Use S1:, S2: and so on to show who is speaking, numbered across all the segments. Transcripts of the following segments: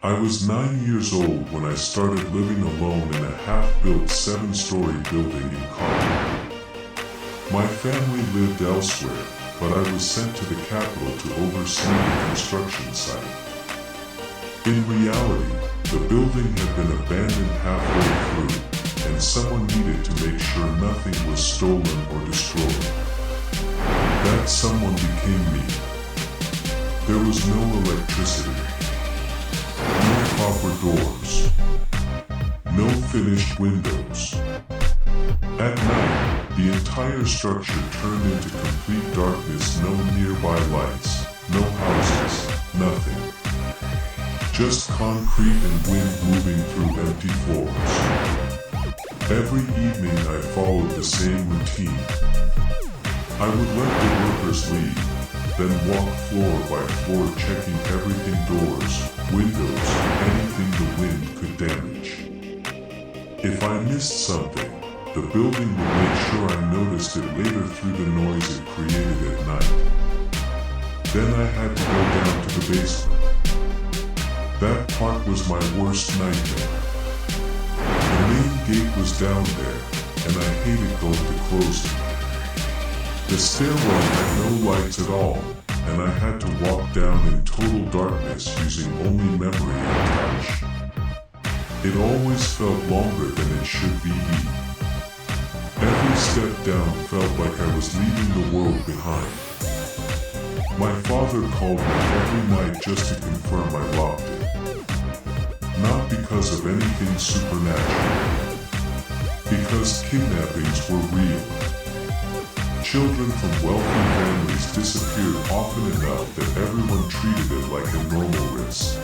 S1: I was 9 years old when I started living alone in a half-built 7-story building in Kabul. My family lived elsewhere, but I was sent to the capital to oversee the construction site. In reality, the building had been abandoned halfway through, and someone needed to make sure nothing was stolen or destroyed. That someone became me. There was no electricity, no proper doors, no finished windows. At night, the entire structure turned into complete darkness, no nearby lights, no houses, nothing. Just concrete and wind moving through empty floors. Every evening I followed the same routine. I would let the workers leave, then walk floor by floor checking everything: doors, windows, anything the wind could damage. If I missed something, the building would make sure I noticed it later through the noise it created at night. Then I had to go down to the basement. That part was my worst nightmare. The main gate was down there, and I hated going to close it. The stairwell had no lights at all, and I had to walk down in total darkness using only memory and touch. It always felt longer than it should be. Every step down felt like I was leaving the world behind. My father called me every night just to confirm I locked it. Not because of anything supernatural. Because kidnappings were real. Children from wealthy families disappeared often enough that everyone treated it like a normal risk.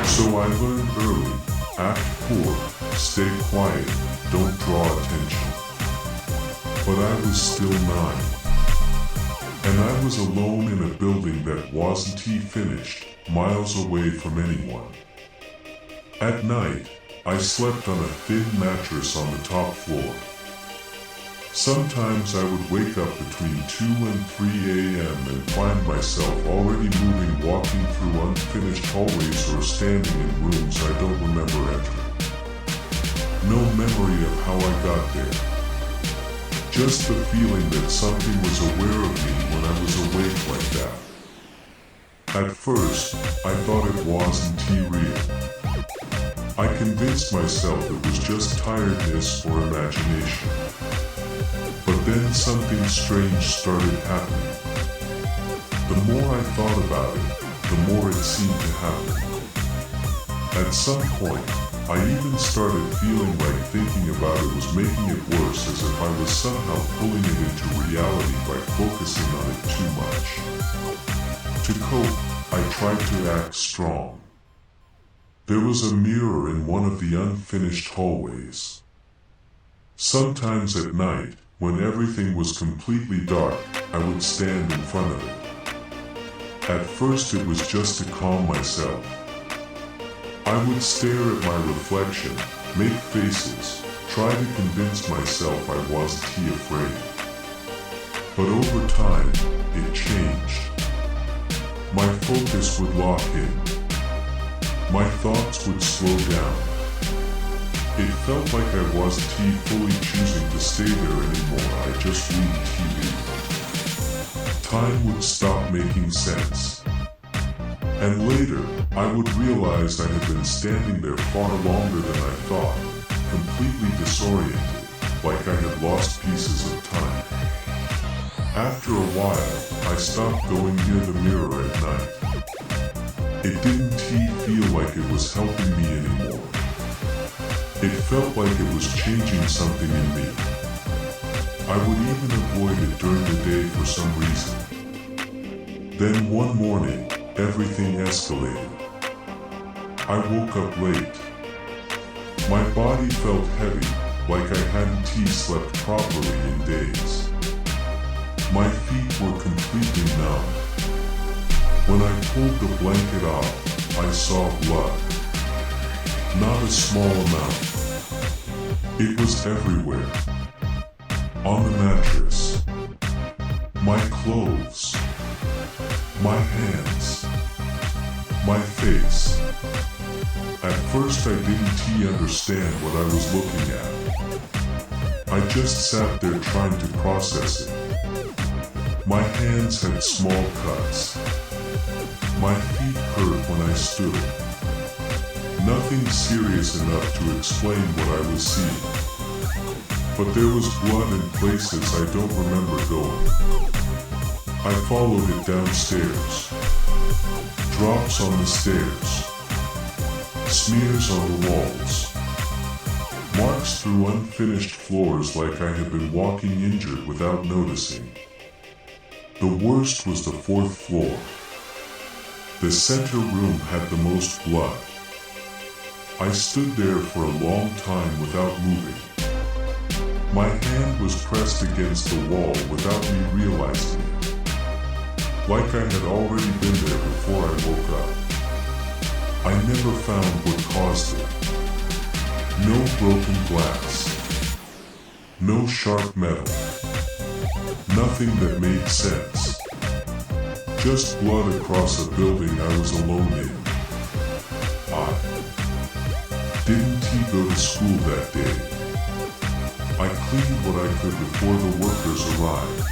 S1: So I learned early: act poor, stay quiet, don't draw attention. But I was still 9. And I was alone in a building that wasn't finished, miles away from anyone. At night, I slept on a thin mattress on the top floor. Sometimes I would wake up between 2 and 3 a.m. and find myself already moving, walking through unfinished hallways or standing in rooms I don't remember entering. No memory of how I got there. Just the feeling that something was aware of me when I was awake like that. At first, I thought it wasn't real. I convinced myself it was just tiredness or imagination. But then something strange started happening. The more I thought about it, the more it seemed to happen. At some point, I even started feeling like thinking about it was making it worse, as if I was somehow pulling it into reality by focusing on it too much. To cope, I tried to act strong. There was a mirror in one of the unfinished hallways. Sometimes at night, when everything was completely dark, I would stand in front of it. At first it was just to calm myself. I would stare at my reflection, make faces, try to convince myself I wasn't afraid. But over time, it changed. My focus would lock in. My thoughts would slow down. It felt like I wasn't fully choosing to stay there anymore, I just wouldn't TV. Time would stop making sense. And later, I would realize I had been standing there far longer than I thought, completely disoriented, like I had lost pieces of time. After a while, I stopped going near the mirror at night. It didn't feel like it was helping me anymore. It felt like it was changing something in me. I would even avoid it during the day for some reason. Then one morning, everything escalated. I woke up late. My body felt heavy, like I hadn't slept properly in days. My feet were completely numb. When I pulled the blanket off, I saw blood. Not a small amount. It was everywhere. On the mattress. My clothes. My hands. My face. first I didn't understand what I was looking at. I just sat there trying to process it. My hands had small cuts. My feet hurt when I stood. Nothing serious enough to explain what I was seeing. But there was blood in places I don't remember going. I followed it downstairs. Drops on the stairs. Smears on the walls. Marks through unfinished floors like I had been walking injured without noticing. The worst was the 4th floor. The center room had the most blood. I stood there for a long time without moving. My hand was pressed against the wall without me realizing it. Like I had already been there before I woke up. I never found what caused it. No broken glass. No sharp metal. Nothing that made sense. Just blood across a building I was alone in. Didn't he go to school that day? I cleaned what I could before the workers arrived.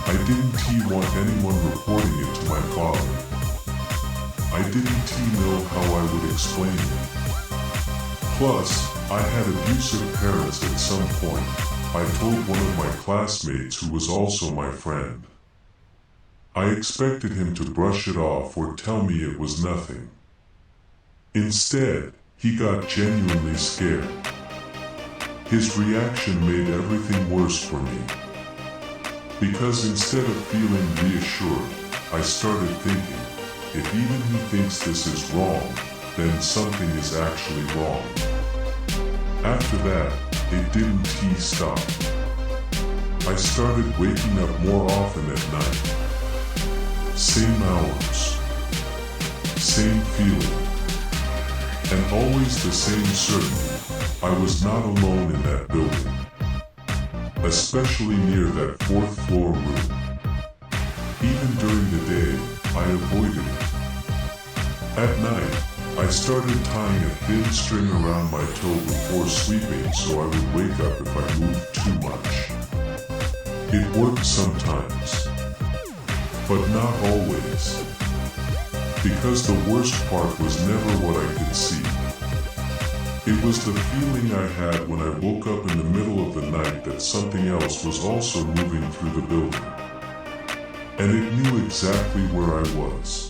S1: I didn't want anyone reporting it to my father. I didn't know how I would explain it. Plus, I had abusive parents at some point. I told one of my classmates who was also my friend. I expected him to brush it off or tell me it was nothing. Instead, he got genuinely scared. His reaction made everything worse for me. Because instead of feeling reassured, I started thinking, if even he thinks this is wrong, then something is actually wrong. After that, it didn't stop. I started waking up more often at night. Same hours. Same feeling. And always the same certainty, I was not alone in that building. Especially near that 4th floor room. Even during the day, I avoided it. At night, I started tying a thin string around my toe before sleeping so I would wake up if I moved too much. It worked sometimes, but not always. Because the worst part was never what I could see. It was the feeling I had when I woke up in the middle of the night that something else was also moving through the building. And it knew exactly where I was.